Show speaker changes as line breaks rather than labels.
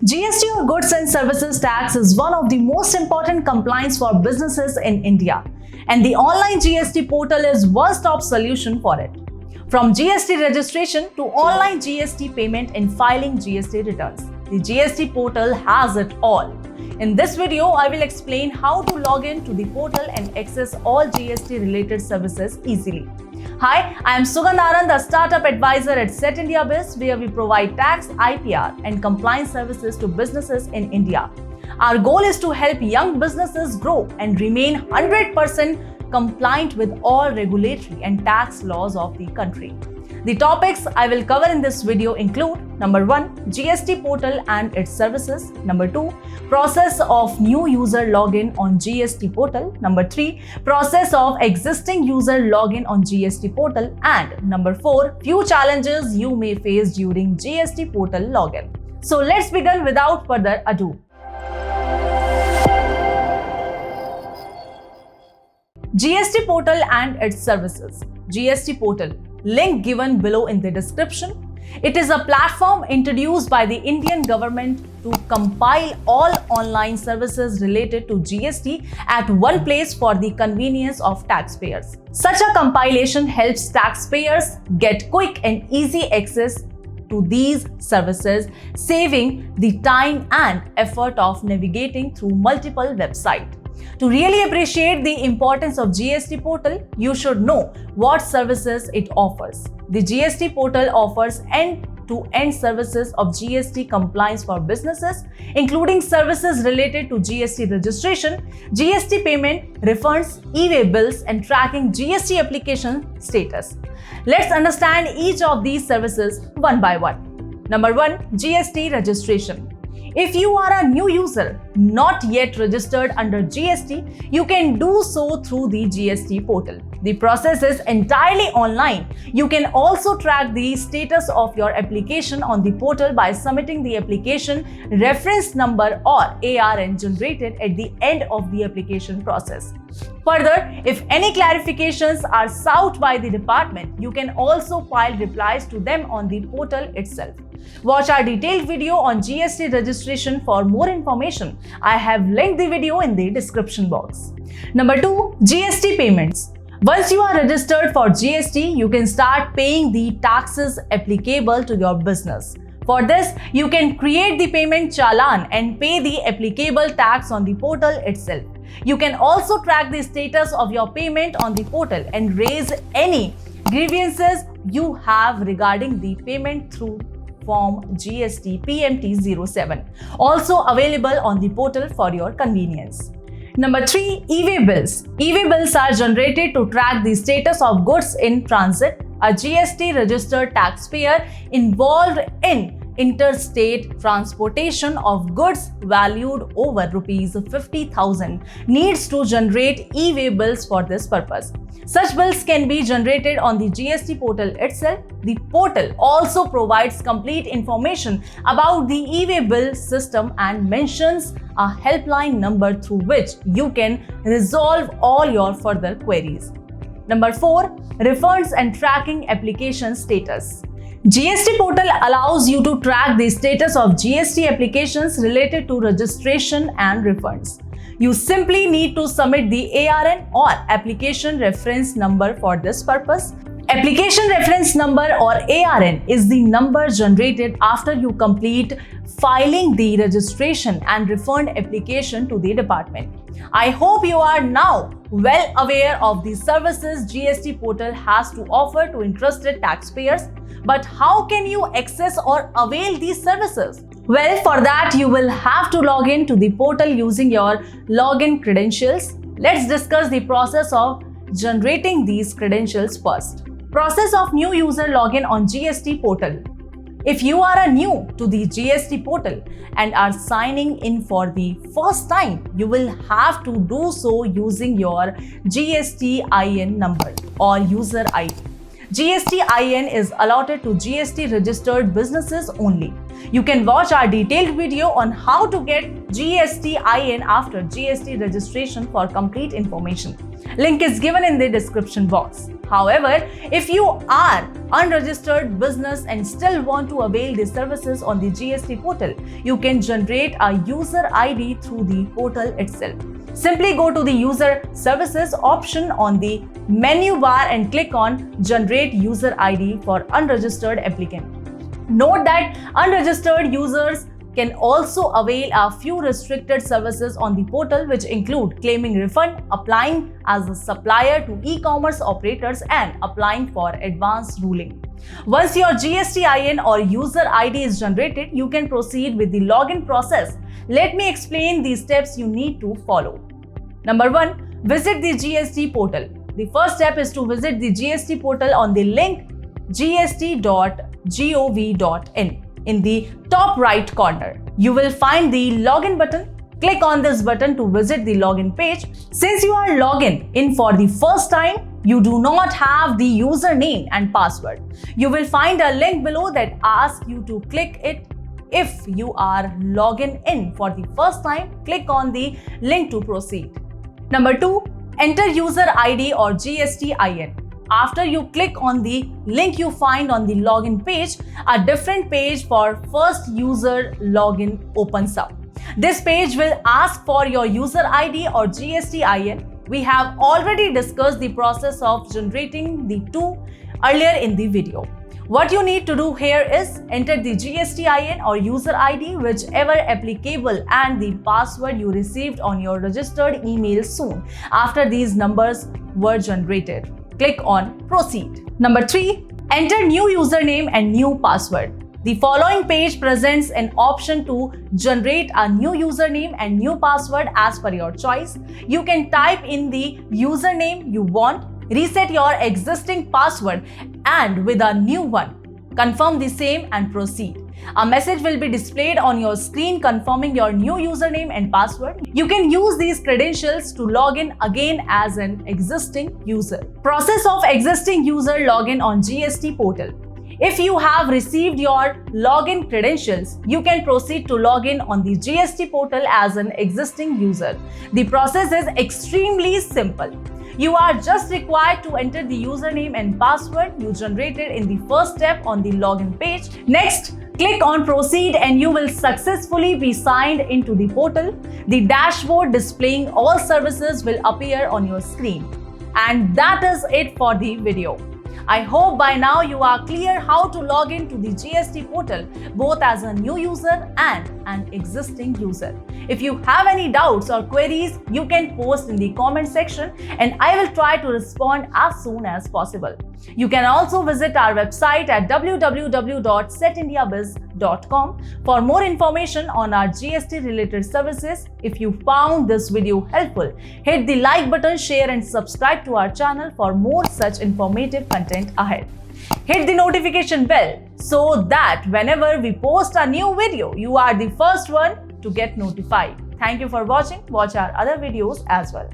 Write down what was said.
GST or Goods and Services Tax is one of the most important compliance for businesses in India, and the online GST portal is one-stop solution for it. From GST registration to online GST payment and filing GST returns, the GST portal has it all. In this video, I will explain how to log in to the portal and access all GST related services easily. Hi, I am Sugandharan, the Startup Advisor at Setindiabiz, where we provide tax, IPR and compliance services to businesses in India. Our goal is to help young businesses grow and remain 100% compliant with all regulatory and tax laws of the country. The topics I will cover in this video include: number 1, GST portal and its services; number 2, process of new user login on GST portal; number 3, process of existing user login on GST portal; and number 4, few challenges you may face during GST portal login. So let's begin without further ado. GST portal and its services. GST portal, link given below in the description. It is a platform introduced by the Indian government to compile all online services related to GST at one place for the convenience of taxpayers. Such a compilation helps taxpayers get quick and easy access to these services, saving the time and effort of navigating through multiple websites. To really appreciate the importance of GST portal, you should know what services it offers. The GST portal offers end-to-end services of GST compliance for businesses, including services related to GST registration, GST payment, refunds, e-way bills, and tracking GST application status. Let's understand each of these services one by one. Number 1, GST registration. If you are a new user, not yet registered under GST, you can do so through the GST portal. The process is entirely online. You can also track the status of your application on the portal by submitting the application reference number or ARN generated at the end of the application process. Further, if any clarifications are sought by the department, you can also file replies to them on the portal itself. Watch our detailed video on GST registration for more information. I have linked the video in the description box. Number 2, GST payments. Once you are registered for GST, you can start paying the taxes applicable to your business. For this, you can create the payment challan and pay the applicable tax on the portal itself. You can also track the status of your payment on the portal and raise any grievances you have regarding the payment through Form GST PMT07, also available on the portal for your convenience. Number 3, e-way bills. E-way bills are generated to track the status of goods in transit. A GST registered taxpayer involved in interstate transportation of goods valued over rupees 50,000 needs to generate e-way bills for this purpose. Such bills can be generated on the GST portal itself. The portal also provides complete information about the e-way bill system and mentions a helpline number through which you can resolve all your further queries. Number 4, refunds and tracking application status. GST portal allows you to track the status of GST applications related to registration and refunds. You simply need to submit the ARN or application reference number for this purpose. Application reference number or ARN is the number generated after you complete filing the registration and refund application to the department. I hope you are now well aware of the services GST portal has to offer to interested taxpayers. But how can you access or avail these services? Well, for that you will have to log in to the portal using your login credentials. Let's discuss the process of generating these credentials first. Process of new user login on GST portal. If you are new to the GST portal and are signing in for the first time, you will have to do so using your GSTIN number or user ID. GSTIN is allotted to GST registered businesses only. You can watch our detailed video on how to get GSTIN after GST registration for complete information. Link is given in the description box. However, if you are unregistered business and still want to avail the services on the GST portal, you can generate a user ID through the portal itself. Simply go to the user services option on the menu bar and click on generate user ID for unregistered applicant. Note that unregistered users can also avail a few restricted services on the portal, which include claiming refund, applying as a supplier to e-commerce operators, and applying for advance ruling. Once your GSTIN or user ID is generated, you can proceed with the login process. Let me explain the steps you need to follow. Number 1. Visit the GST portal. The first step is to visit the GST portal on the link gst.gov.in. In the top right corner, you will find the login button. Click on this button to visit the login page. Since you are logging in for the first time, you do not have the username and password. You will find a link below that asks you to click it. If you are logging in for the first time, click on the link to proceed. Number 2. Enter user ID or GSTIN. After you click on the link you find on the login page, a different page for first user login opens up. This page will ask for your user ID or GSTIN. We have already discussed the process of generating the two earlier in the video. What you need to do here is enter the GSTIN or user ID, whichever applicable, and the password you received on your registered email soon after these numbers were generated. Click on Proceed. Number 3. Enter new username and new password. The following page presents an option to generate a new username and new password as per your choice. You can type in the username you want, reset your existing password, and with a new one, confirm the same and proceed. A message will be displayed on your screen confirming your new username and password. You can use these credentials to log in again as an existing user. Process of existing user login on GST portal. If you have received your login credentials, you can proceed to log in on the GST portal as an existing user. The process is extremely simple. You are just required to enter the username and password you generated in the first step on the login page. Next, click on Proceed and you will successfully be signed into the portal. The dashboard displaying all services will appear on your screen. And that is it for the video. I hope by now you are clear how to log into the GST portal both as a new user and an existing user. If you have any doubts or queries, you can post in the comment section and I will try to respond as soon as possible. You can also visit our website at www.setindiabiz.com for more information on our GST related services. If you found this video helpful, hit the like button, share and subscribe to our channel for more such informative content ahead. Hit the notification bell so that whenever we post a new video, you are the first one to get notified. Thank you for watching. Watch our other videos as well.